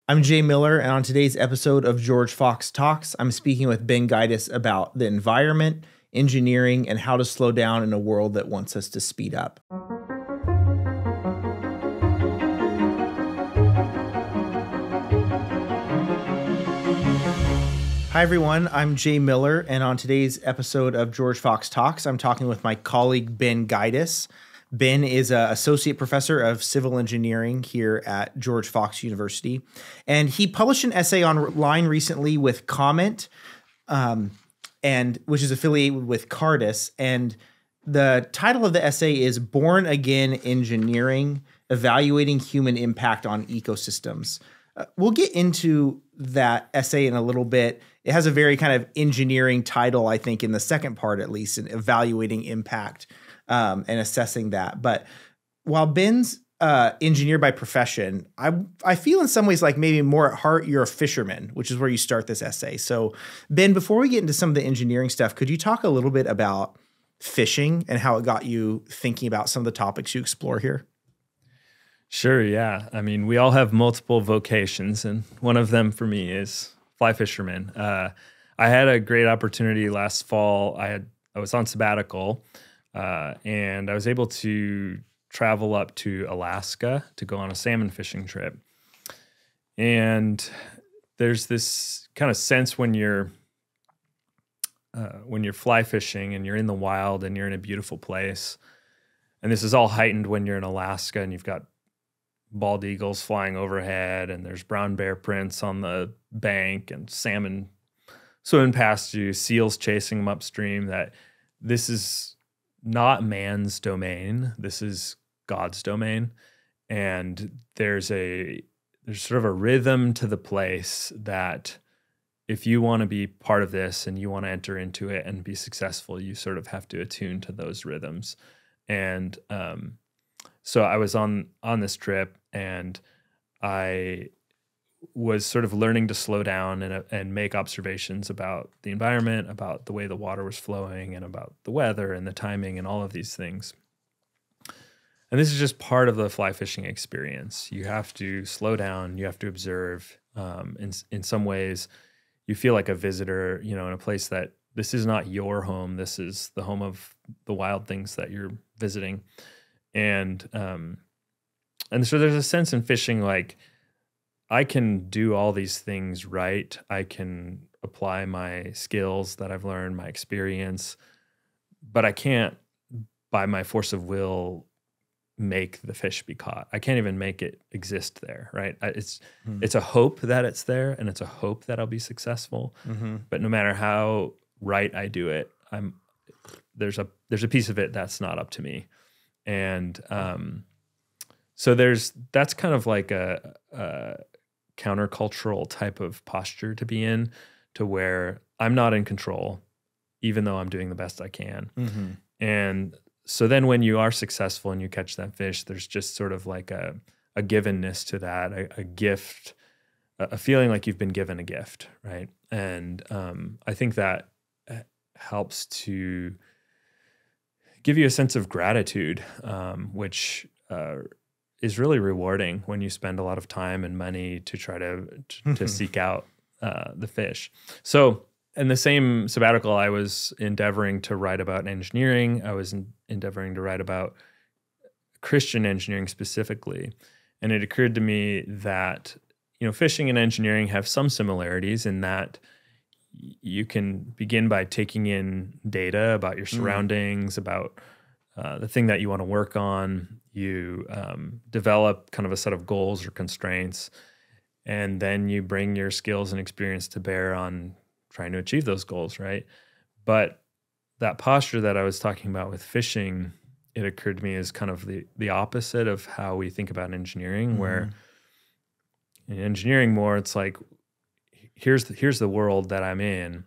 I'm Jay Miller, and on today's episode of George Fox Talks, I'm speaking with Ben Giudice about the environment, engineering, and how to slow down in a world that wants us to speed up. Hi, everyone. I'm Jay Miller, and on today's episode of George Fox Talks, I'm talking with my colleague, Ben Giudice. Ben is an associate professor of civil engineering here at George Fox University, and he published an essay online recently with Comment, and which is affiliated with Cardis. And the title of the essay is "Born Again Engineering: Evaluating Human Impact on Ecosystems." We'll get into that essay in a little bit. It has a very kind of engineering title, I think, in the second part at least, in evaluating impact. And assessing that. But while Ben's engineer by profession, I feel in some ways like maybe more at heart you're a fisherman, which is where you start this essay. So Ben, before we get into some of the engineering stuff, could you talk a little bit about fishing and how it got you thinking about some of the topics you explore here? Sure, yeah. I mean, we all have multiple vocations, and one of them for me is fly fisherman. I had a great opportunity last fall. I was on sabbatical. And I was able to travel up to Alaska to go on a salmon fishing trip. And there's this kind of sense when you're fly fishing and you're in the wild and you're in a beautiful place. And this is all heightened when you're in Alaska and you've got bald eagles flying overhead and there's brown bear prints on the bank and salmon swimming past you, seals chasing them upstream. That this is not man's domain. This is God's domain. And there's sort of a rhythm to the place that if you want to be part of this and you want to enter into it and be successful, you sort of have to attune to those rhythms. And so I was on this trip and I was sort of learning to slow down and make observations about the environment, about the way the water was flowing, and about the weather and the timing and all of these things. And this is just part of the fly fishing experience. You have to slow down, you have to observe. In some ways, you feel like a visitor, in a place that this is not your home. This is the home of the wild things that you're visiting. And so there's a sense in fishing like, I can do all these things right. I can apply my skills that I've learned, my experience, but I can't, by my force of will, make the fish be caught. I can't even make it exist there, right? It's a hope that it's there, and it's a hope that I'll be successful. Mm-hmm. But no matter how right I do it, there's a piece of it that's not up to me, and so that's kind of like a countercultural type of posture to be in, to where I'm not in control, even though I'm doing the best I can. Mm-hmm. And so then when you are successful and you catch that fish, there's just sort of like a givenness to that, a gift, a feeling like you've been given a gift, right? And I think that helps to give you a sense of gratitude, which is really rewarding when you spend a lot of time and money to try to seek out the fish. So in the same sabbatical, I was endeavoring to write about engineering. I was endeavoring to write about Christian engineering specifically. And it occurred to me that, fishing and engineering have some similarities in that you can begin by taking in data about your surroundings, about the thing that you want to work on. You develop kind of a set of goals or constraints, and then you bring your skills and experience to bear on trying to achieve those goals, right? But that posture that I was talking about with fishing, it occurred to me as kind of the opposite of how we think about engineering, where in engineering more, it's like, here's the world that I'm in,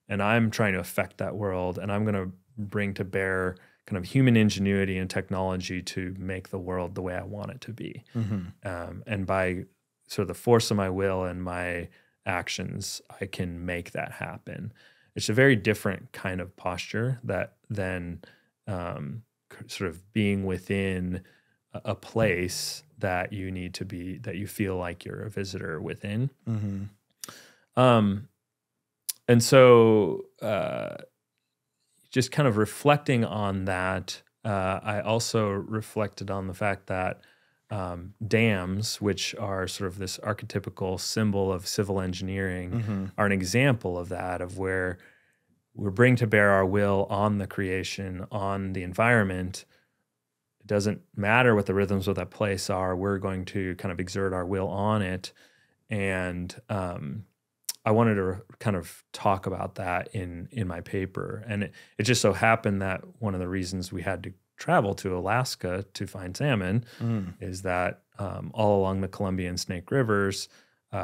and I'm trying to affect that world, and I'm going to bring to bear kind of human ingenuity and technology to make the world the way I want it to be. Mm-hmm. And by sort of the force of my will and my actions, I can make that happen. It's a very different kind of posture than sort of being within a place that you need to be, that you feel like you're a visitor within. And so just kind of reflecting on that, I also reflected on the fact that dams, which are sort of this archetypical symbol of civil engineering, are an example of that, of where we're bringing to bear our will on the creation, on the environment. It doesn't matter what the rhythms of that place are. We're going to kind of exert our will on it. And I wanted to kind of talk about that in my paper. And it just so happened that one of the reasons we had to travel to Alaska to find salmon is that all along the Columbia and Snake Rivers,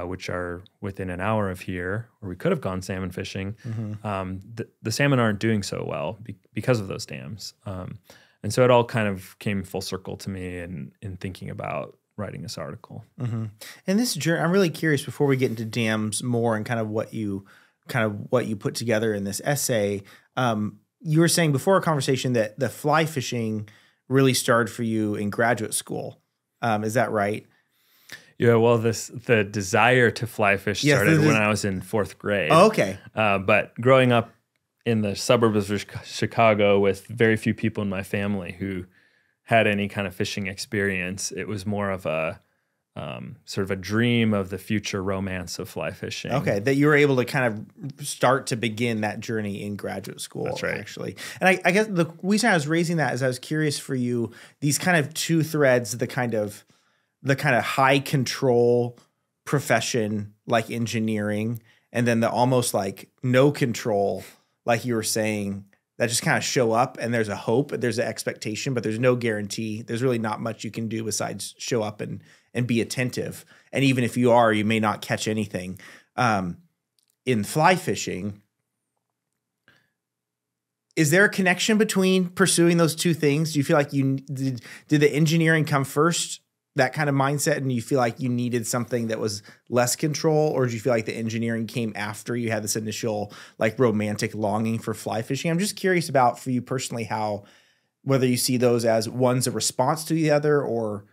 which are within an hour of here, where we could have gone salmon fishing, the salmon aren't doing so well because of those dams. And so it all kind of came full circle to me in thinking about writing this article. And this journey, I'm really curious, before we get into dams more and kind of what you put together in this essay. You were saying before our conversation that the fly fishing really started for you in graduate school. Is that right? Yeah, well, the desire to fly fish started when I was in 4th grade. Oh, okay. But growing up in the suburbs of Chicago with very few people in my family who had any kind of fishing experience, it was more of a sort of a dream of the future romance of fly fishing. Okay, that you were able to kind of start to begin that journey in graduate school. That's right. Actually. And I guess the reason I was raising that is I was curious for you, these kind of two threads, the kind of high control profession like engineering, and then the almost like no control, like you were saying, that just kind of show up, and there's a hope, there's an expectation, but there's no guarantee. There's really not much you can do besides show up and be attentive. And even if you are, you may not catch anything. In fly fishing, is there a connection between pursuing those two things? Do you feel like did the engineering come first, that kind of mindset, and you feel like you needed something that was less control, or do you feel like the engineering came after you had this initial like romantic longing for fly fishing? I'm just curious about, for you personally, whether you see those as one's a response to the other, or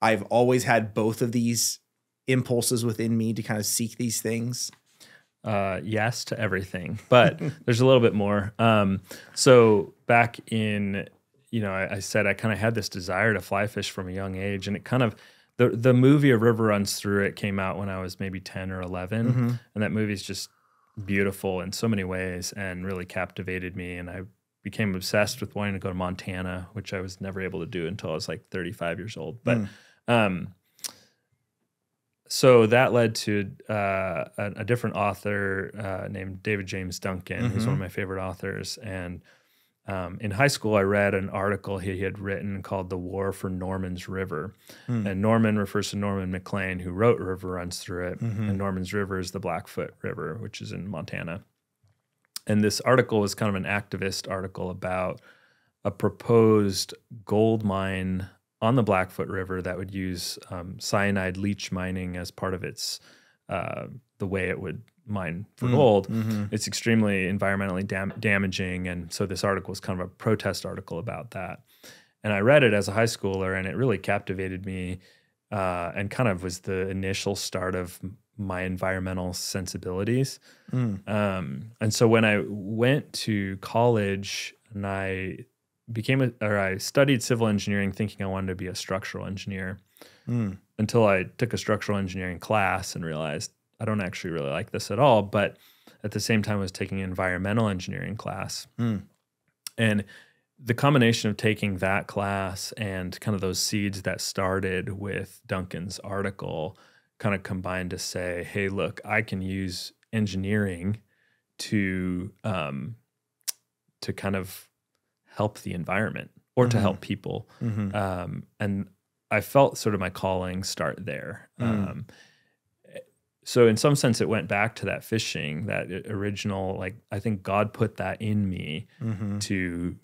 I've always had both of these impulses within me to kind of seek these things. Yes to everything, but there's a little bit more. So back in, I said I kind of had this desire to fly fish from a young age, and it kind of, the movie A River Runs Through It came out when I was maybe 10 or 11, and that movie is just beautiful in so many ways and really captivated me, and I became obsessed with wanting to go to Montana, which I was never able to do until I was like 35 years old. But so that led to a different author named David James Duncan, who's one of my favorite authors, and in high school, I read an article he had written called The War for Norman's River. And Norman refers to Norman McLean, who wrote River Runs Through It. And Norman's River is the Blackfoot River, which is in Montana. And this article was kind of an activist article about a proposed gold mine on the Blackfoot River that would use cyanide leach mining as part of its, the way it would mine for gold. It's extremely environmentally damaging, and so this article was kind of a protest article about that. And I read it as a high schooler, and it really captivated me, and kind of was the initial start of my environmental sensibilities. And so when I went to college and I studied civil engineering thinking I wanted to be a structural engineer, until I took a structural engineering class and realized I don't actually really like this at all. But at the same time, I was taking an environmental engineering class. And the combination of taking that class and kind of those seeds that started with Duncan's article kind of combined to say, hey, look, I can use engineering to kind of help the environment or to help people. And I felt sort of my calling start there. So in some sense, it went back to that fishing, that original, like, I think God put that in me to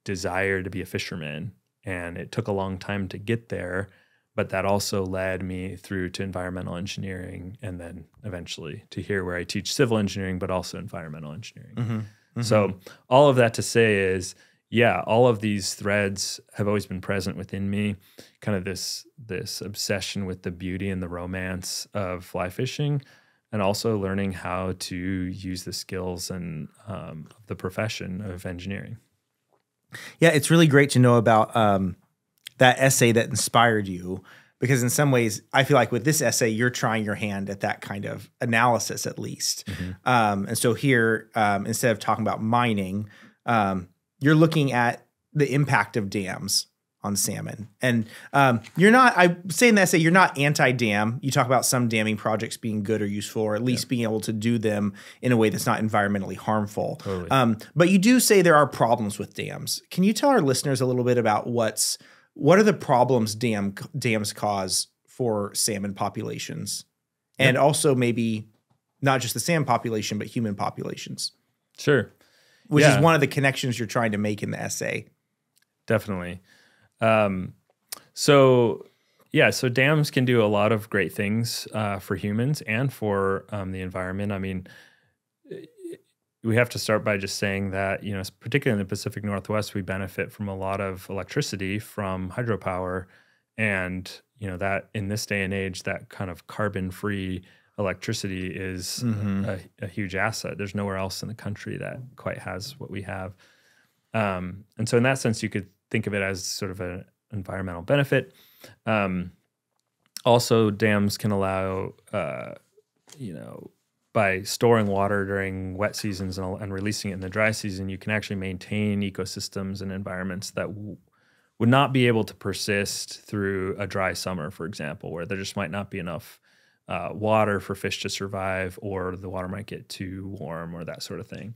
desire to be a fisherman. And it took a long time to get there, but that also led me through to environmental engineering, and then eventually to here where I teach civil engineering, but also environmental engineering. So all of that to say is, yeah, all of these threads have always been present within me. Kind of this obsession with the beauty and the romance of fly fishing, and also learning how to use the skills and the profession of engineering. Yeah, it's really great to know about that essay that inspired you, because in some ways, I feel like with this essay, you're trying your hand at that kind of analysis at least. And so here, instead of talking about mining, you're looking at the impact of dams on salmon. And you're not, I say in the essay, you're not anti-dam. You talk about some damming projects being good or useful, or at least being able to do them in a way that's not environmentally harmful. Totally. But you do say there are problems with dams. Can you tell our listeners a little bit about what are the problems dams cause for salmon populations? And also maybe not just the salmon population, but human populations. Sure. Which is one of the connections you're trying to make in the essay. Definitely. So dams can do a lot of great things for humans and for the environment. I mean, we have to start by just saying that, particularly in the Pacific Northwest, we benefit from a lot of electricity from hydropower. And, that in this day and age, that kind of carbon-free electricity is a huge asset. There's nowhere else in the country that quite has what we have. And so in that sense, you could think of it as sort of an environmental benefit. Also, dams can allow, by storing water during wet seasons and releasing it in the dry season, you can actually maintain ecosystems and environments that would not be able to persist through a dry summer, for example, where there just might not be enough water for fish to survive, or the water might get too warm, or that sort of thing.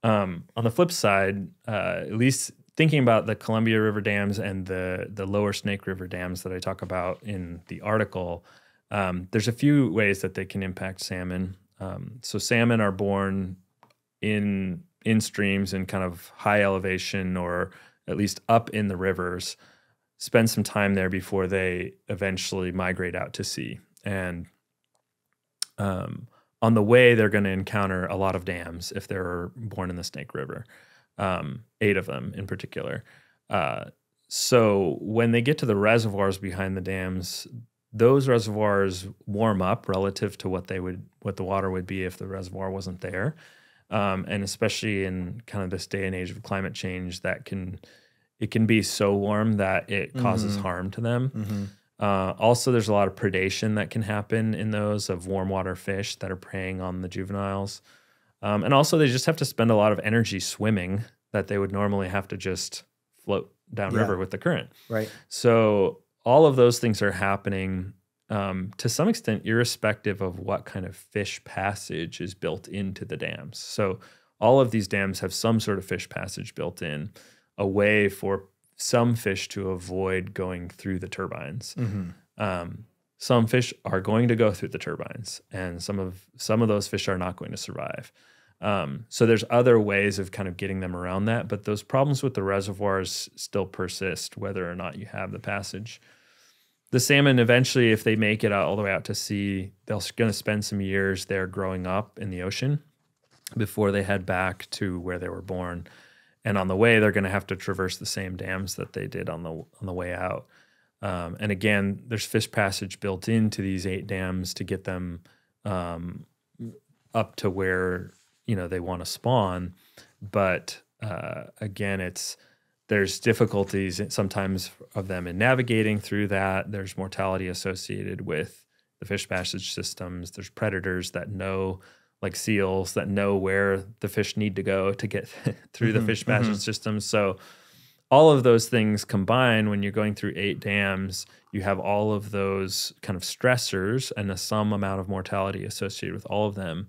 On the flip side, at least thinking about the Columbia River dams and the lower Snake River dams that I talk about in the article, there's a few ways that they can impact salmon. So salmon are born in streams in kind of high elevation, or at least up in the rivers, spend some time there before they eventually migrate out to sea. And on the way, they're going to encounter a lot of dams if they're born in the Snake River, 8 of them in particular. So when they get to the reservoirs behind the dams, those reservoirs warm up relative to what the water would be if the reservoir wasn't there. And especially in kind of this day and age of climate change, it can be so warm that it causes harm to them. Also, there's a lot of predation that can happen in those of warm water fish that are preying on the juveniles. And also, they just have to spend a lot of energy swimming that they would normally have to just float downriver with the current. Right. So all of those things are happening to some extent, irrespective of what kind of fish passage is built into the dams. So all of these dams have some sort of fish passage built in, a way for some fish to avoid going through the turbines. Some fish are going to go through the turbines, and some of those fish are not going to survive. So there's other ways of kind of getting them around that, but those problems with the reservoirs still persist, whether or not you have the passage. The salmon eventually, if they make it all the way out to sea, they're going to spend some years there growing up in the ocean before they head back to where they were born. And on the way, they're going to have to traverse the same dams that they did on the way out. And again, there's fish passage built into these 8 dams to get them up to where they want to spawn. But again, there's difficulties sometimes of them in navigating through that. There's mortality associated with the fish passage systems. There's predators that know, like seals, that know where the fish need to go to get through the fish passage systems. So all of those things combined, when you're going through 8 dams, you have all of those kind of stressors and some amount of mortality associated with all of them.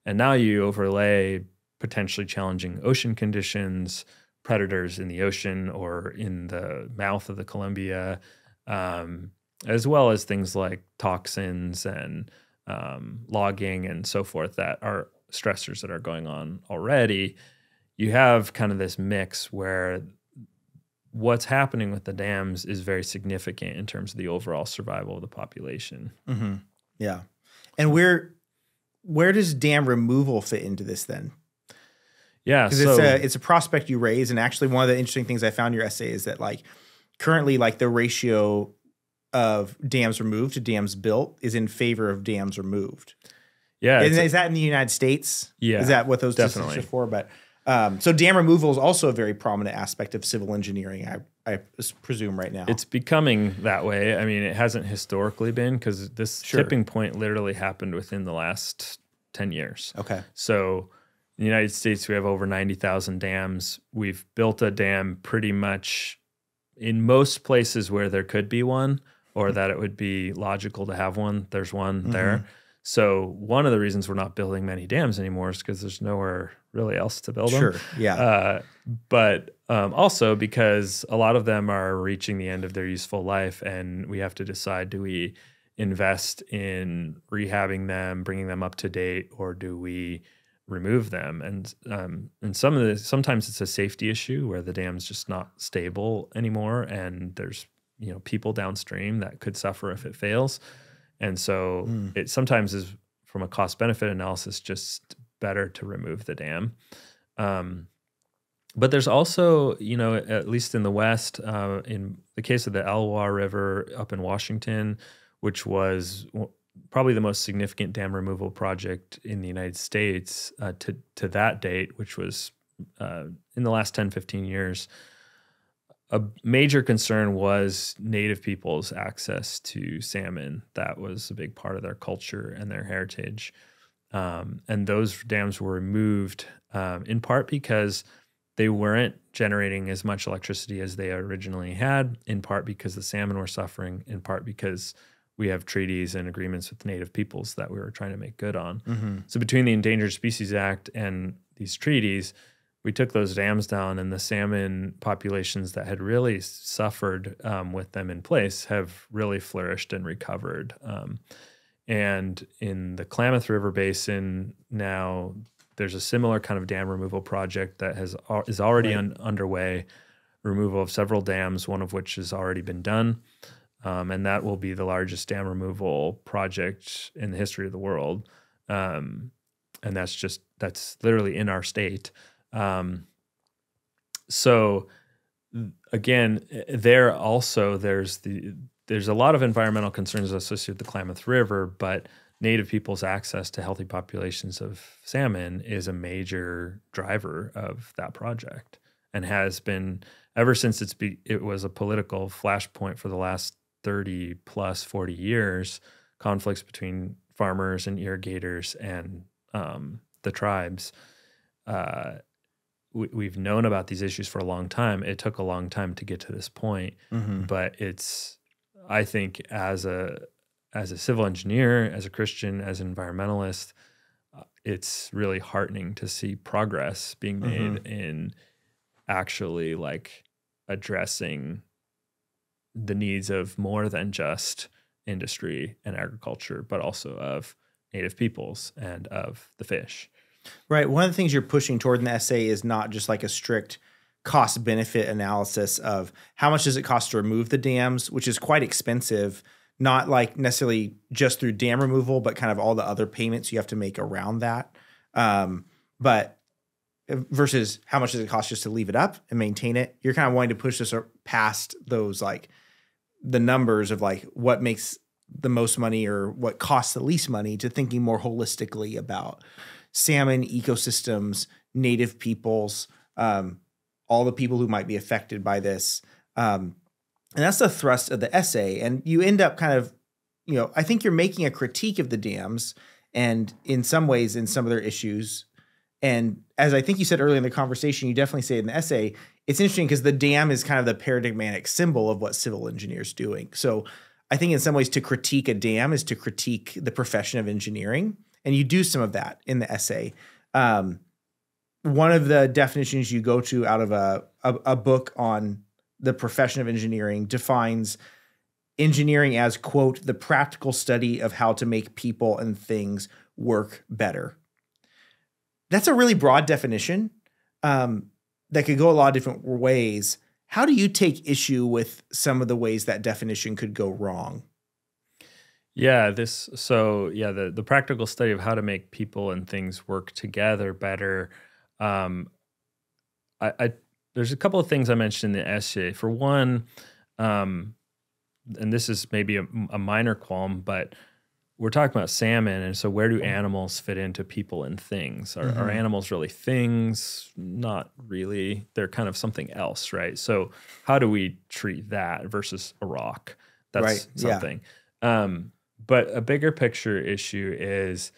And now you overlay potentially challenging ocean conditions, predators in the ocean or in the mouth of the Columbia, as well as things like toxins and logging and so forth that are stressors that are going on already. You have kind of this mix where what's happening with the dams is very significant in terms of the overall survival of the population. Yeah. And where does dam removal fit into this then? Yeah. Because it's a prospect you raise. And actually one of the interesting things I found in your essay is that like currently like the ratio of dams removed to dams built is in favor of dams removed. Yeah. Is that in the United States? Yeah. Is that what those definitely statistics are for? But so dam removal is also a very prominent aspect of civil engineering, I presume right now. It's becoming that way. I mean, it hasn't historically been because this tipping point literally happened within the last 10 years. Okay. So in the United States, we have over 90,000 dams. We've built a dam pretty much in most places where there could be one or that it would be logical to have one. There's one there. So one of the reasons we're not building many dams anymore is because there's nowhere really else to build them. Sure, yeah. But also because a lot of them are reaching the end of their useful life, and we have to decide, do we invest in rehabbing them, bringing them up to date, or do we remove them? And sometimes it's a safety issue where the dam's just not stable anymore, and there's people downstream that could suffer if it fails. And so it sometimes is, from a cost-benefit analysis, just better to remove the dam. But there's also, at least in the West, in the case of the Elwha River up in Washington, which was probably the most significant dam removal project in the United States to that date, which was in the last 10, 15 years, a major concern was Native people's access to salmon. That was a big part of their culture and their heritage. And those dams were removed in part because they weren't generating as much electricity as they originally had, in part because the salmon were suffering, in part because we have treaties and agreements with Native peoples that we were trying to make good on. So between the Endangered Species Act and these treaties, we took those dams down, and the salmon populations that had really suffered with them in place have really flourished and recovered. And in the Klamath River Basin now, there's a similar kind of dam removal project that is already underway, removal of several dams, one of which has already been done. And that will be the largest dam removal project in the history of the world. And that's literally in our state. So again, there's a lot of environmental concerns associated with the Klamath River, but Native people's access to healthy populations of salmon is a major driver of that project, and has been ever since it was a political flashpoint for the last 30 plus 40 years. Conflicts between farmers and irrigators and the tribes. We've known about these issues for a long time. It took a long time to get to this point, but I think as a civil engineer, as a Christian, as an environmentalist, it's really heartening to see progress being made in actually like addressing the needs of more than just industry and agriculture, but also of Native peoples and of the fish. Right. One of the things you're pushing toward in the essay is not just like a strict cost benefit analysis of how much does it cost to remove the dams, which is quite expensive, not like necessarily just through dam removal, but kind of all the other payments you have to make around that. But versus how much does it cost just to leave it up and maintain it? You're kind of wanting to push this past those, like the numbers of like what makes the most money or what costs the least money, to thinking more holistically about salmon ecosystems, Native peoples, all the people who might be affected by this. And that's the thrust of the essay. And you end up kind of, I think you're making a critique of the dams, and in some ways, in some of their issues. And as I think you said earlier in the conversation, you definitely say in the essay, it's interesting because the dam is kind of the paradigmatic symbol of what civil engineers doing. So I think in some ways to critique a dam is to critique the profession of engineering. And you do some of that in the essay. One of the definitions you go to out of a book on the profession of engineering defines engineering as, quote, the practical study of how to make people and things work better. That's a really broad definition that could go a lot of different ways. How do you take issue with some of the ways that definition could go wrong? Yeah, the practical study of how to make people and things work together better. I there's a couple of things I mentioned in the essay. For one, and this is maybe a minor qualm, but we're talking about salmon, and so where do animals fit into people and things? Are animals really things? Not really. They're kind of something else, right? So how do we treat that versus a rock? That's something. But a bigger picture issue is,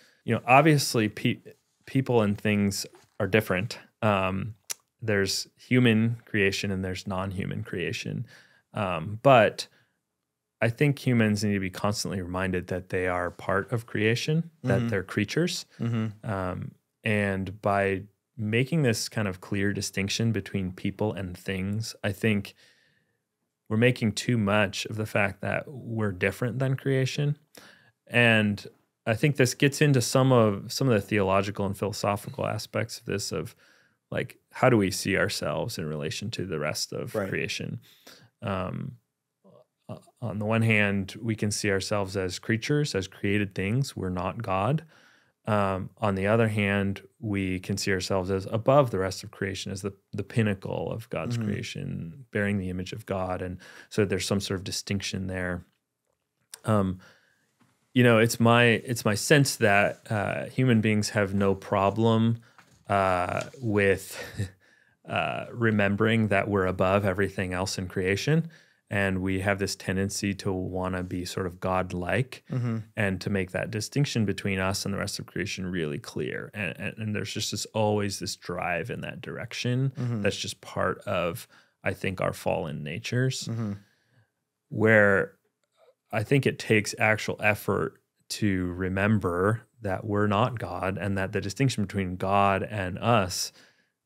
obviously people and things are different. There's human creation and there's non-human creation. But I think humans need to be constantly reminded that they are part of creation, that they're creatures. And by making this kind of clear distinction between people and things, I think we're making too much of the fact that we're different than creation. And I think this gets into some of the theological and philosophical aspects of this, of like, how do we see ourselves in relation to the rest of creation? On the one hand, we can see ourselves as creatures, as created things. We're not God. On the other hand, we can see ourselves as above the rest of creation, as the pinnacle of God's creation, bearing the image of God. And so there's some sort of distinction there. It's my sense that human beings have no problem with remembering that we're above everything else in creation. And we have this tendency to want to be sort of God-like and to make that distinction between us and the rest of creation really clear. And there's just always this drive in that direction that's just part of, I think, our fallen natures, where I think it takes actual effort to remember that we're not God, and that the distinction between God and us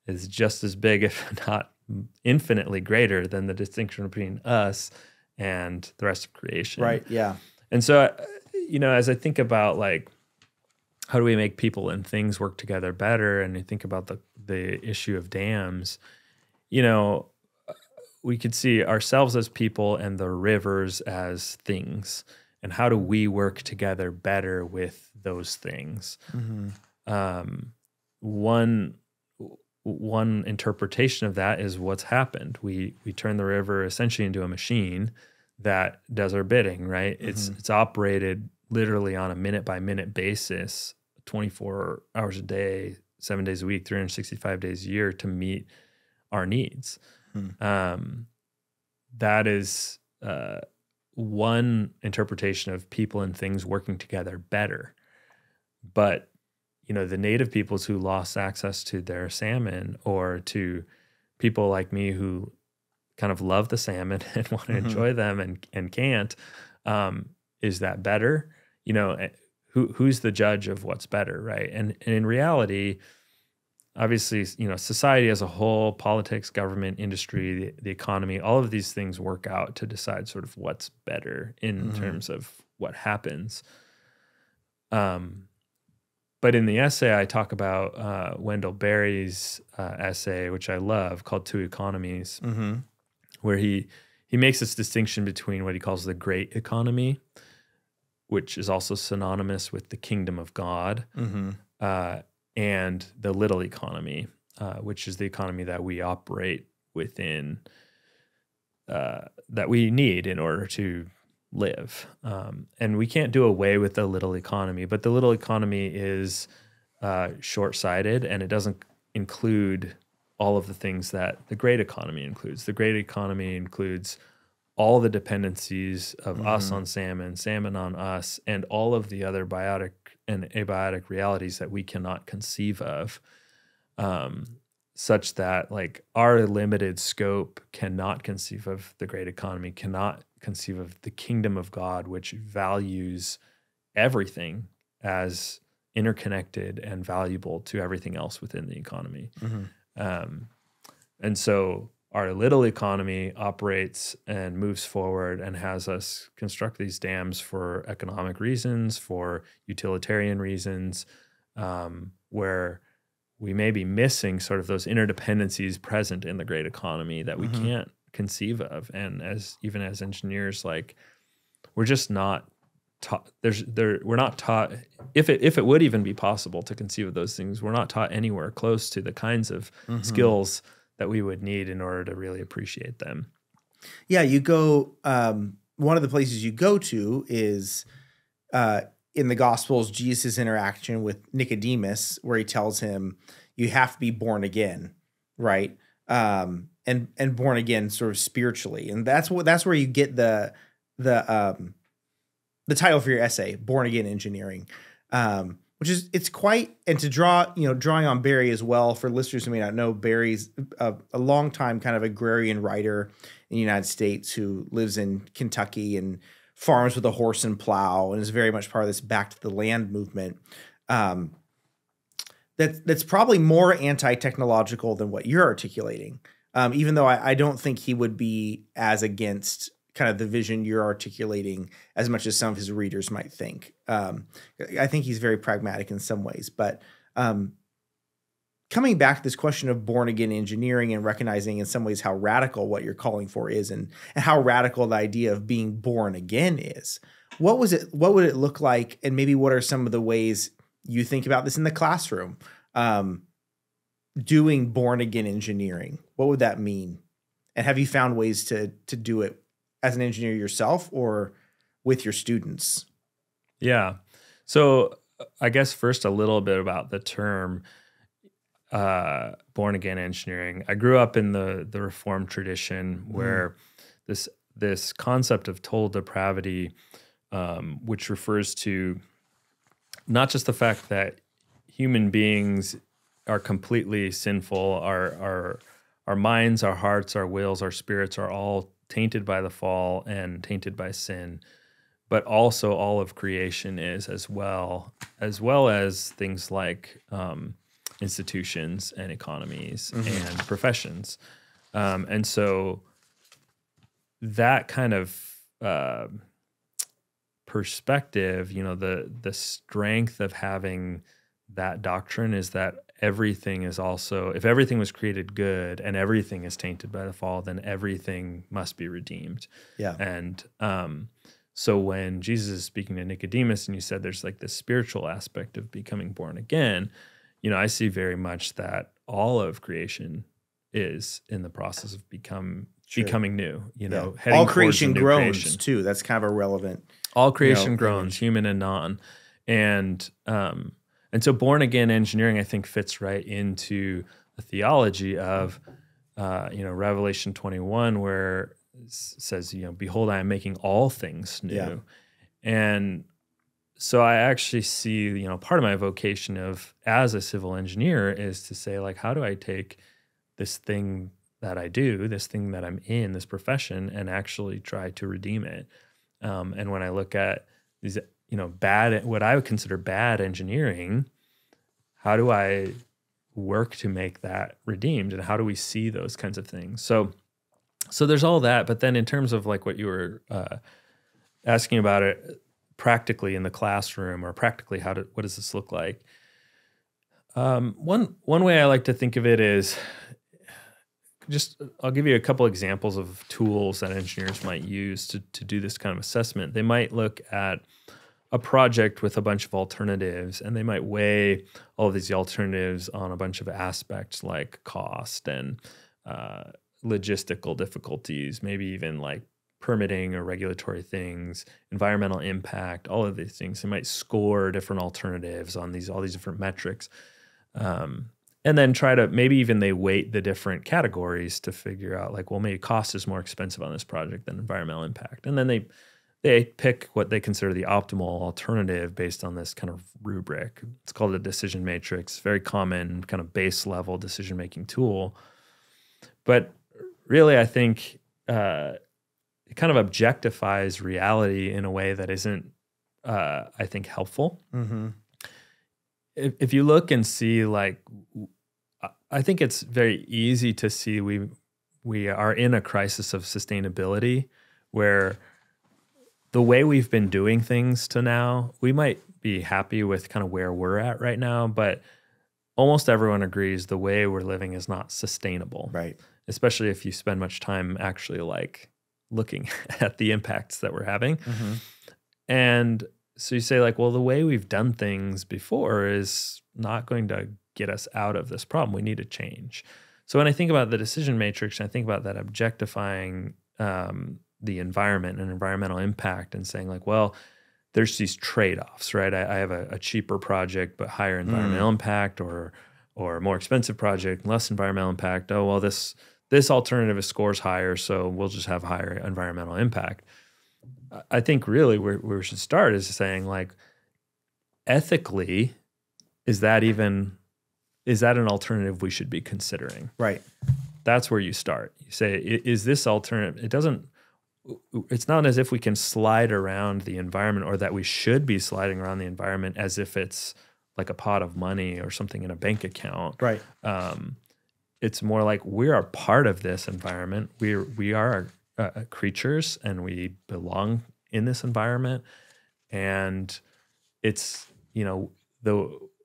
is just as big, if not infinitely greater, than the distinction between us and the rest of creation. Right, yeah. And so, as I think about, like, how do we make people and things work together better, and you think about the issue of dams, we could see ourselves as people and the rivers as things. And how do we work together better with those things? One interpretation of that is what's happened. We turn the river essentially into a machine that does our bidding, right? It's operated literally on a minute by minute basis, 24 hours a day, 7 days a week, 365 days a year to meet our needs. That is one interpretation of people and things working together better. But the native peoples who lost access to their salmon, or to people like me who kind of love the salmon and want to enjoy them and can't, is that better? Who's the judge of what's better, right? And in reality, obviously, society as a whole, politics, government, industry, the economy, all of these things work out to decide sort of what's better in terms of what happens. But in the essay, I talk about Wendell Berry's essay, which I love, called Two Economies, where he makes this distinction between what he calls the great economy, which is also synonymous with the kingdom of God, and the little economy, which is the economy that we operate within, that we need in order to live. And we can't do away with the little economy, but the little economy is short-sighted, and it doesn't include all of the things that the great economy includes. The great economy includes all the dependencies of us on salmon, salmon on us, and all of the other biotic and abiotic realities that we cannot conceive of, such that, like, our limited scope cannot conceive of the great economy, cannot conceive of the kingdom of God, which values everything as interconnected and valuable to everything else within the economy. And so our little economy operates and moves forward and has us construct these dams for economic reasons, for utilitarian reasons, where we may be missing sort of those interdependencies present in the great economy that we can't conceive of. And even as engineers, like, we're just not taught. We're not taught, if it would even be possible to conceive of those things, we're not taught anywhere close to the kinds of skills that we would need in order to really appreciate them. Yeah, you go. One of the places you go to is in the Gospels, Jesus' interaction with Nicodemus, where he tells him you have to be born again, right? And born again, sort of spiritually, and that's where you get the title for your essay, Born Again Engineering, which is it's quite, and to drawing on Barry as well, for listeners who may not know, Barry's a long time kind of agrarian writer in the United States who lives in Kentucky and farms with a horse and plow and is very much part of this back to the land movement. That's probably more anti-technological than what you're articulating. Even though I don't think he would be as against kind of the vision you're articulating as much as some of his readers might think. I think he's very pragmatic in some ways, but coming back to this question of born again engineering and recognizing in some ways how radical what you're calling for is and how radical the idea of being born again is. What would it look like? And maybe what are some of the ways you think about this in the classroom? Doing born again engineering, what would that mean? And have you found ways to do it as an engineer yourself or with your students? Yeah. So I guess first a little bit about the term born again engineering. I grew up in the Reformed tradition where this concept of total depravity, which refers to not just the fact that human beings are completely sinful, our minds, our hearts, our wills, our spirits are all tainted by the fall and tainted by sin, but also all of creation is as well as things like institutions and economies and professions. And so that kind of perspective, the strength of having that doctrine is that everything is also, if everything was created good and everything is tainted by the fall, then everything must be redeemed. Yeah. And so when Jesus is speaking to Nicodemus and you said there's like this spiritual aspect of becoming born again, I see very much that all of creation is in the process of becoming new, all creation groans too. That's kind of a relevant. All creation groans, human and non. And so born again engineering, I think, fits right into the theology of, Revelation 21, where it says, behold, I am making all things new. Yeah. And so I actually see, part of my vocation as a civil engineer is to say, like, how do I take this thing that I do, this thing that I'm in, this profession, and actually try to redeem it? And when I look at these, what I would consider bad engineering, how do I work to make that redeemed? And how do we see those kinds of things? So there's all that. But then in terms of like what you were asking about it practically in the classroom, or practically what does this look like? One way I like to think of it is I'll give you a couple examples of tools that engineers might use to do this kind of assessment. They might look at a project with a bunch of alternatives, and they might weigh all of these alternatives on a bunch of aspects like cost and logistical difficulties, maybe even like permitting or regulatory things, environmental impact, all of these things. They might score different alternatives on all these different metrics. And then try to, maybe even they weight the different categories to figure out like, well, maybe cost is more expensive on this project than environmental impact. And then they pick what they consider the optimal alternative based on this kind of rubric. It's called a decision matrix, very common kind of base level decision-making tool. But really, I think it kind of objectifies reality in a way that isn't, I think, helpful. Mm-hmm. If you look and see, like, I think it's very easy to see we are in a crisis of sustainability where the way we've been doing things to now, we might be happy with kind of where we're at right now, but almost everyone agrees the way we're living is not sustainable. Right. Especially if you spend much time actually like looking at the impacts that we're having. Mm-hmm. And so you say like, well, the way we've done things before is not going to get us out of this problem. We need to change. So when I think about the decision matrix, I think about that objectifying the environment and environmental impact and saying like, well, there's these trade-offs, right? I have a cheaper project, but higher environmental impact, or a more expensive project, less environmental impact. Oh, well, this alternative scores higher, so we'll just have higher environmental impact. I think really where we should start is saying like, ethically, is that an alternative we should be considering? Right. That's where you start. You say, is this alternative? It's not as if we can slide around the environment, or that we should be sliding around the environment as if it's like a pot of money or something in a bank account. Right. It's more like we are part of this environment. We are creatures, and we belong in this environment. And it's,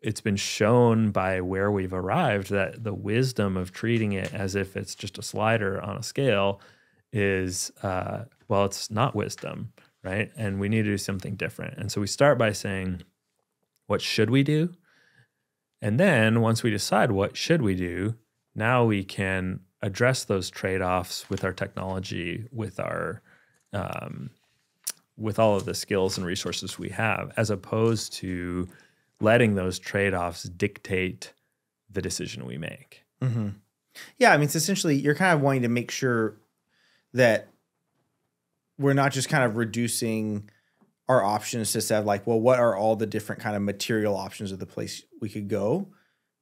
it's been shown by where we've arrived that the wisdom of treating it as if it's just a slider on a scale is, it's not wisdom, right? And we need to do something different. And so we start by saying, what should we do? And then once we decide what should we do, now we can address those trade-offs with our technology, with our with all of the skills and resources we have, as opposed to letting those trade-offs dictate the decision we make. Mm-hmm. Yeah, I mean, it's essentially you're kind of wanting to make sure that we're not just kind of reducing our options to say like, well, what are all the different kind of material options of the place we could go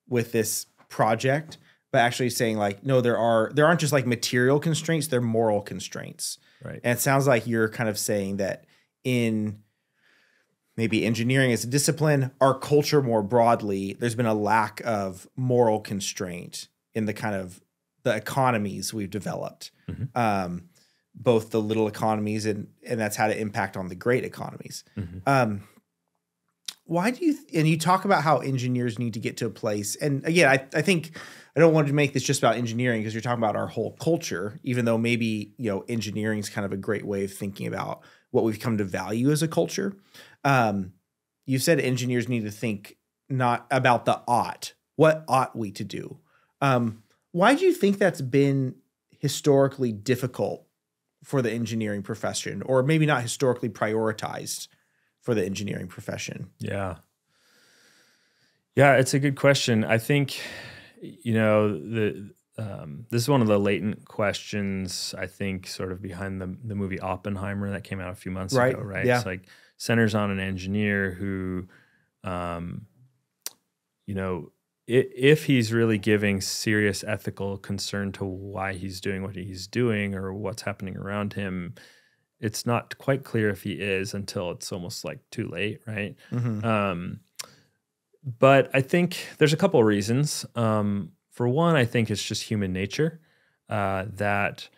with this project, but actually saying like, no, there aren't just like material constraints, they're moral constraints. Right. And it sounds like you're kind of saying that in maybe engineering as a discipline, our culture more broadly, there's been a lack of moral constraint in the kind of the economies we've developed. Mm-hmm. Both the little economies and that's had an impact on the great economies. Mm-hmm. Why do you, and you talk about how engineers need to get to a place. And again, I think I don't want to make this just about engineering because you're talking about our whole culture, even though maybe, engineering is kind of a great way of thinking about what we've come to value as a culture. You said engineers need to think not about the ought. What ought we to do? Why do you think that's been historically difficult for the engineering profession, or maybe not historically prioritized for the engineering profession? Yeah, it's a good question. I think, this is one of the latent questions, I think, sort of behind the movie Oppenheimer that came out a few months ago, right? Yeah. It's like centers on an engineer who, if he's really giving serious ethical concern to why he's doing what he's doing or what's happening around him, it's not quite clear if he is until it's almost like too late, right? Mm-hmm. But I think there's a couple of reasons. For one, I think it's just human nature that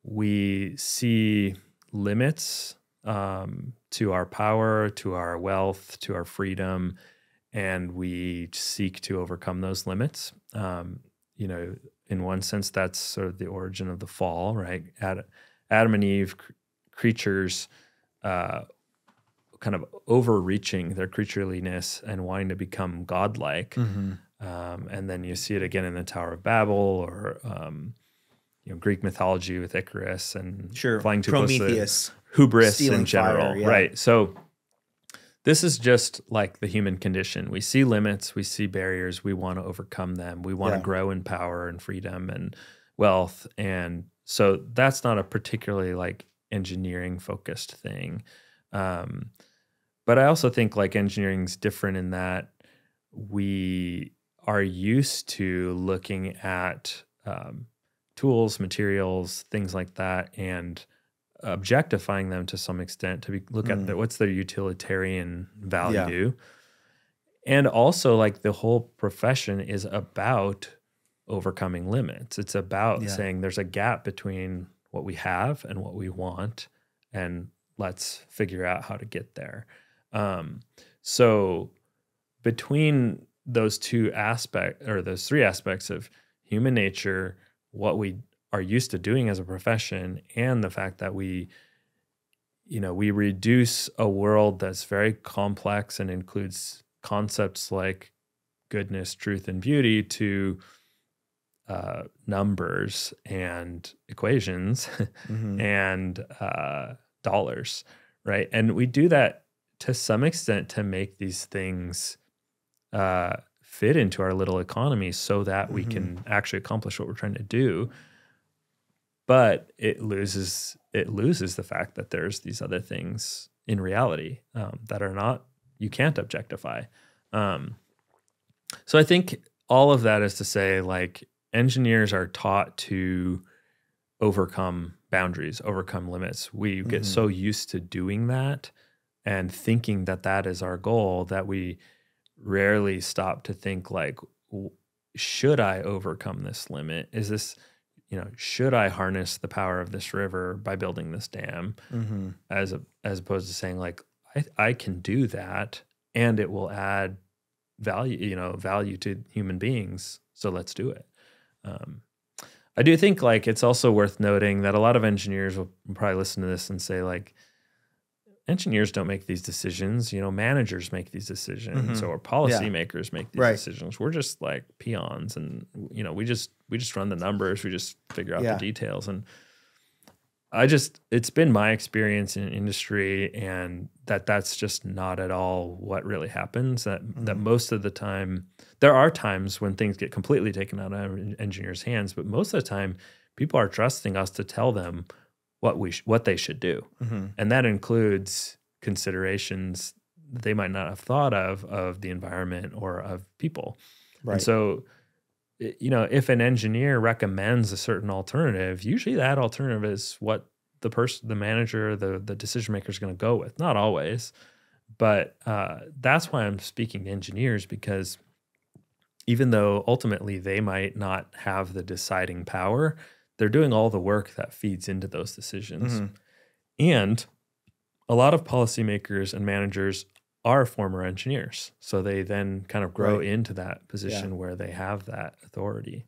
we see limits to our power, to our wealth, to our freedom, and we seek to overcome those limits. In one sense, that's sort of the origin of the fall, right? Adam and Eve, creatures, kind of overreaching their creatureliness and wanting to become godlike. Mm-hmm. And then you see it again in the Tower of Babel, or Greek mythology with Icarus and flying too Prometheus, close to hubris in general, fire, yeah. Right? So this is just like the human condition. We see limits, we see barriers, we want to overcome them. We want to grow in power and freedom and wealth. And so that's not a particularly like engineering focused thing. But I also think like engineering's different in that we are used to looking at tools, materials, things like that, and objectifying them to some extent to look at what's their utilitarian value. Yeah. And also like the whole profession is about overcoming limits. It's about saying there's a gap between what we have and what we want, and let's figure out how to get there. So between those three aspects of human nature, what we are used to doing as a profession, and the fact that we reduce a world that's very complex and includes concepts like goodness, truth, and beauty to numbers and equations and dollars, right? And we do that to some extent to make these things fit into our little economy so that we can actually accomplish what we're trying to do. But it loses the fact that there's these other things in reality that are not, you can't objectify. So I think all of that is to say, like, engineers are taught to overcome boundaries, overcome limits. We get so used to doing that and thinking that that is our goal that we rarely stop to think, like, should I overcome this limit? Is this, should I harness the power of this river by building this dam? As opposed to saying, like, I can do that and it will add value to human beings. So let's do it. I do think, like, it's also worth noting that a lot of engineers will probably listen to this and say, like, engineers don't make these decisions. Managers make these decisions, or policymakers make these decisions. We're just like peons, and we just run the numbers. We just figure out the details. And it's been my experience in industry, and that's just not at all what really happens. That most of the time, there are times when things get completely taken out of engineers' hands, but most of the time, people are trusting us to tell them what they should do, and that includes considerations that they might not have thought of the environment or of people. Right. And so, if an engineer recommends a certain alternative, usually that alternative is what the manager, the decision maker is going to go with. Not always, but that's why I'm speaking to engineers, because even though ultimately they might not have the deciding power, they're doing all the work that feeds into those decisions. And a lot of policymakers and managers are former engineers. So they then kind of grow into that position where they have that authority.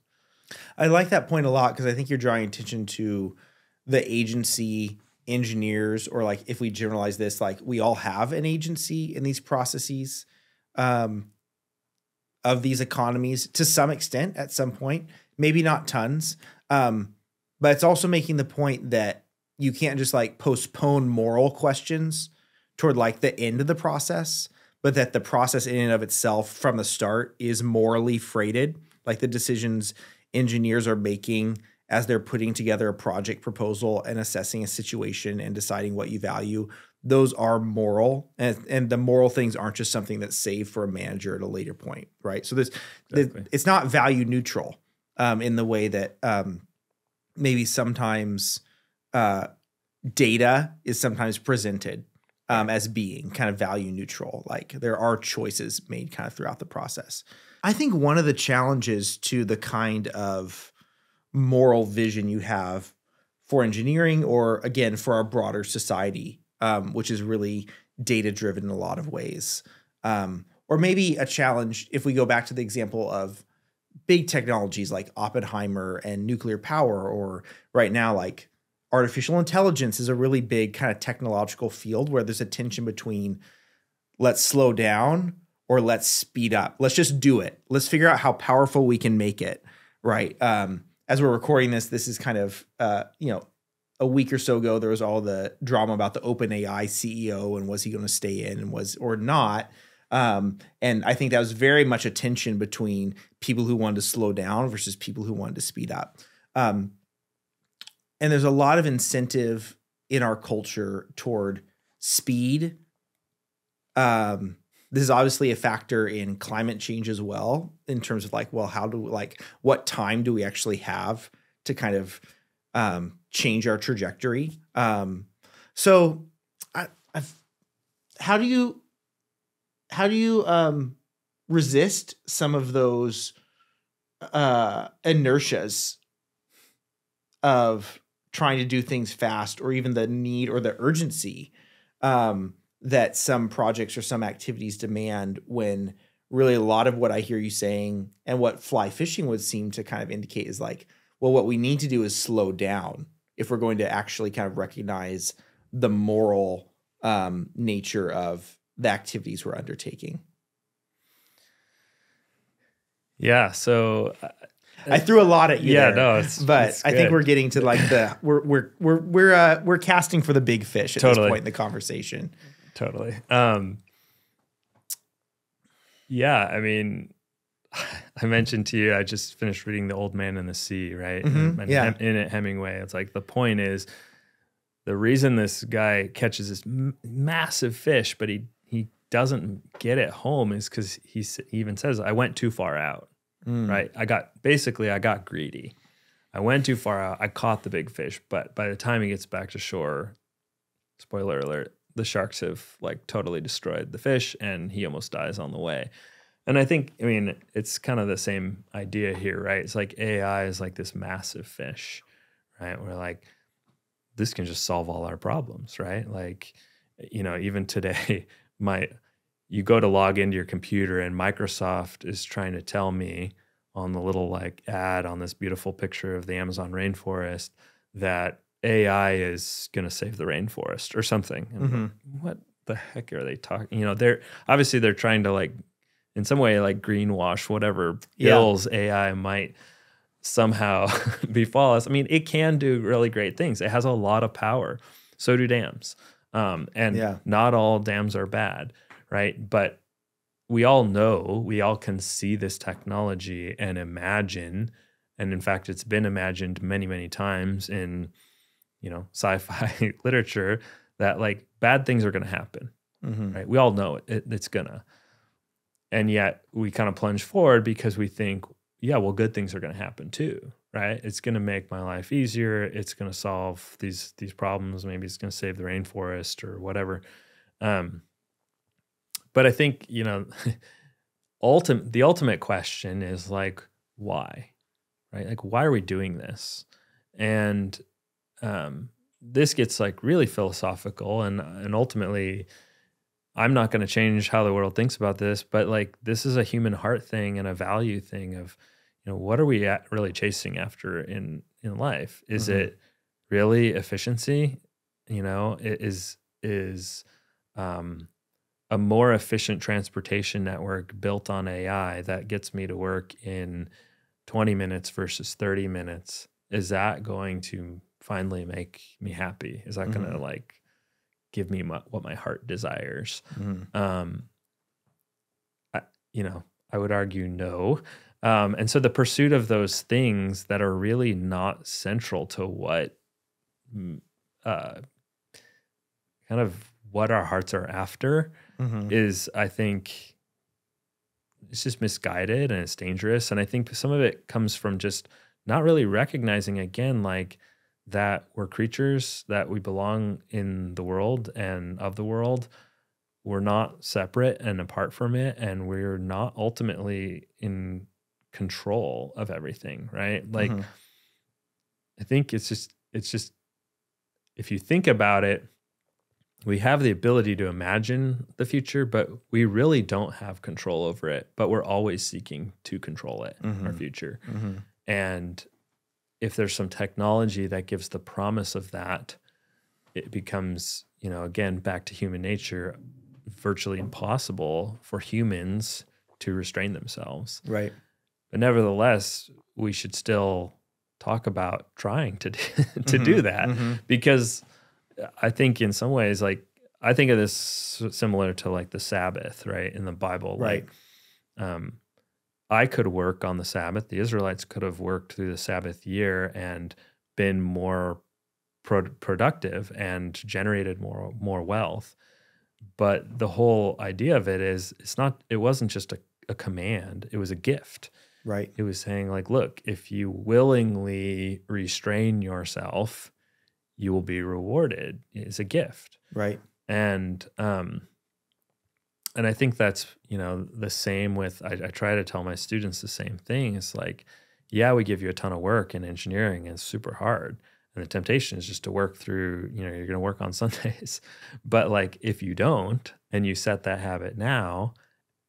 I like that point a lot, because I think you're drawing attention to the agency engineers, or, like, if we generalize this, like, we all have an agency in these processes of these economies to some extent at some point, maybe not tons. But it's also making the point that you can't just, like, postpone moral questions toward, like, the end of the process, but that the process in and of itself from the start is morally freighted. Like, the decisions engineers are making as they're putting together a project proposal and assessing a situation and deciding what you value, those are moral, and the moral things aren't just something that's saved for a manager at a later point, right? So it's not value neutral in the way that maybe sometimes data is sometimes presented as being kind of value neutral. Like, there are choices made kind of throughout the process. I think one of the challenges to the kind of moral vision you have for engineering, or again, for our broader society, which is really data-driven in a lot of ways, or maybe a challenge if we go back to the example of big technologies like Oppenheimer and nuclear power, or right now, like, artificial intelligence is a really big kind of technological field where there's a tension between let's slow down or let's speed up. Let's just do it. Let's figure out how powerful we can make it, right? As we're recording this is kind of, a week or so ago, there was all the drama about the OpenAI CEO and was he going to stay in and was or not. And I think that was very much a tension between people who wanted to slow down versus people who wanted to speed up. And there's a lot of incentive in our culture toward speed. This is obviously a factor in climate change as well, in terms of, like, well, what time do we actually have to kind of change our trajectory? So how do you resist some of those inertias of trying to do things fast, or even the need or the urgency that some projects or some activities demand, when really a lot of what I hear you saying and what fly fishing would seem to kind of indicate is, like, well, what we need to do is slow down if we're going to actually kind of recognize the moral nature of the activities we're undertaking. Yeah. So I threw a lot at you Yeah, there, no, but I think good. we're getting to like the we're casting for the big fish at this point in the conversation. Totally. Yeah, I mean, I mentioned to you I just finished reading The Old Man and the Sea, right? Mhm, And yeah. in it, Hemingway, it's like the point is the reason this guy catches this massive fish, but he doesn't get it home is because he even says, "I went too far out." Right? I got greedy. I went too far out. I caught the big fish, but by the time he gets back to shore, spoiler alert, the sharks have like totally destroyed the fish and he almost dies on the way. And I think, I mean, it's kind of the same idea here, right? It's like AI is like this massive fish, right? We're like, this can just solve all our problems, right? Like, you know, even today, you go to log into your computer and Microsoft is trying to tell me on the little like ad on this beautiful picture of the Amazon rainforest that AI is going to save the rainforest or something. And what the heck are they talking? You know, they're trying to like, in some way, like greenwash whatever ills AI might somehow befall us. I mean, it can do really great things. It has a lot of power. So do dams. Not all dams are bad, right? But we all know, we all can see this technology and imagine, and in fact, it's been imagined many, many times in, you know, sci-fi literature that like bad things are going to happen, right? We all know it's gonna. And yet we kind of plunge forward because we think, yeah, well, good things are going to happen too, right? It's going to make my life easier. It's going to solve these problems. Maybe it's going to save the rainforest or whatever. But I think, you know, the ultimate question is like, why, right? Like, why are we doing this? And this gets like really philosophical, and ultimately, I'm not going to change how the world thinks about this, but like this is a human heart thing and a value thing of, you know, what are we really chasing after in life? Is it really efficiency? You know, is a more efficient transportation network built on AI that gets me to work in 20 minutes versus 30 minutes, is that going to finally make me happy? Is that going to like give me what my heart desires? I would argue no. And so the pursuit of those things that are really not central to what kind of what our hearts are after is, I think, it's just misguided and it's dangerous. And I think some of it comes from just not really recognizing, again, like that we're creatures, that we belong in the world and of the world. We're not separate and apart from it, and we're not ultimately in control of everything, right? Like, I think it's just, if you think about it, we have the ability to imagine the future, but we really don't have control over it, but we're always seeking to control it, our future. And if there's some technology that gives the promise of that, it becomes, you know, again, back to human nature, virtually impossible for humans to restrain themselves. Right. But nevertheless, we should still talk about trying to do that, because I think in some ways, like, I think of this similar to like the Sabbath, right? In the Bible, right. Like, I could work on the Sabbath. The Israelites could have worked through the Sabbath year and been more productive and generated more wealth. But the whole idea of it is, it wasn't just a command, it was a gift. Right. It was saying like, look, if you willingly restrain yourself, you will be rewarded. It's a gift. Right. And I think that's, you know, the same with, I try to tell my students the same thing. It's like, yeah, we give you a ton of work in engineering and it's super hard. And the temptation is just to work through, you know, you're going to work on Sundays. But like, if you don't, and you set that habit now,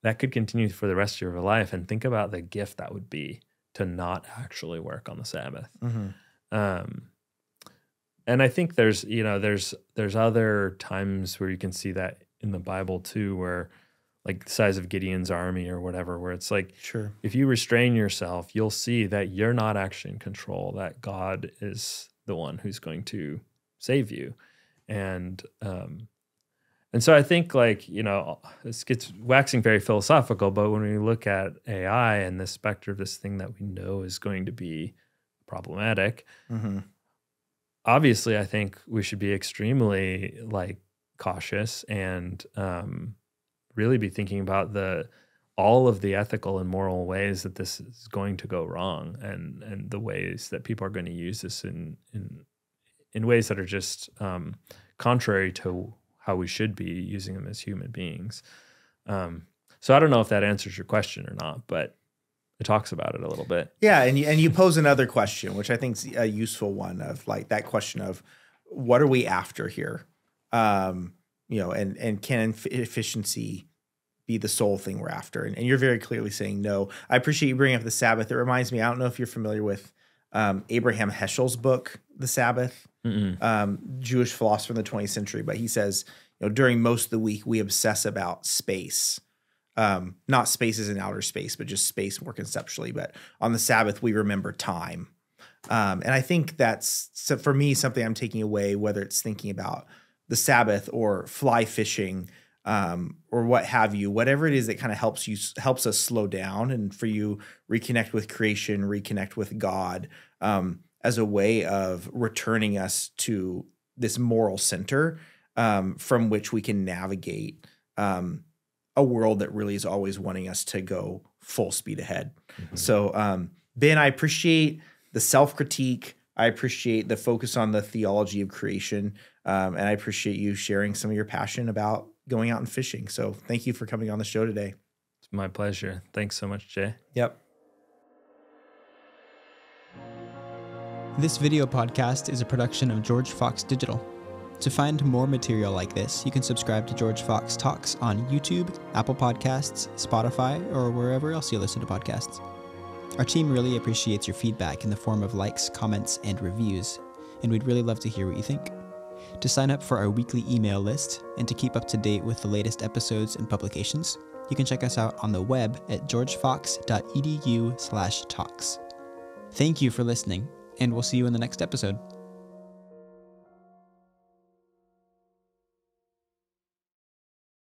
that could continue for the rest of your life. And think about the gift that would be to not actually work on the Sabbath. And I think there's other times where you can see that in the Bible too, where like the size of Gideon's army or whatever, where it's like, Sure. if you restrain yourself, you'll see that you're not actually in control, that God is the one who's going to save you. And so I think, like, this gets waxing very philosophical, but when we look at AI and the specter of this thing that we know is going to be problematic, obviously I think we should be extremely like cautious and really be thinking about all of the ethical and moral ways that this is going to go wrong, and the ways that people are going to use this in ways that are just contrary to how we should be using them as human beings. So I don't know if that answers your question or not, but it talks about it a little bit. Yeah, and you pose another question, which I think is a useful one, of like that question of what are we after here? And can efficiency be the sole thing we're after? And you're very clearly saying no. I appreciate you bringing up the Sabbath. It reminds me, I don't know if you're familiar with Abraham Heschel's book, The Sabbath, Jewish philosopher in the 20th century, but he says, during most of the week, we obsess about space. Not space as in outer space, but just space more conceptually. But on the Sabbath, we remember time. And I think that's, so for me, something I'm taking away, whether it's thinking about the Sabbath or fly fishing, or what have you, whatever it is that kind of helps us slow down, and for you reconnect with creation, reconnect with God, as a way of returning us to this moral center, from which we can navigate a world that really is always wanting us to go full speed ahead. So, Ben, I appreciate the self-critique. I appreciate the focus on the theology of creation. And I appreciate you sharing some of your passion about going out and fishing. So thank you for coming on the show today. It's my pleasure. Thanks so much, Jay. Yep. This video podcast is a production of George Fox Digital. To find more material like this, you can subscribe to George Fox Talks on YouTube, Apple Podcasts, Spotify, or wherever else you listen to podcasts. Our team really appreciates your feedback in the form of likes, comments, and reviews, and we'd really love to hear what you think. To sign up for our weekly email list and to keep up to date with the latest episodes and publications, you can check us out on the web at georgefox.edu/talks. Thank you for listening, and we'll see you in the next episode.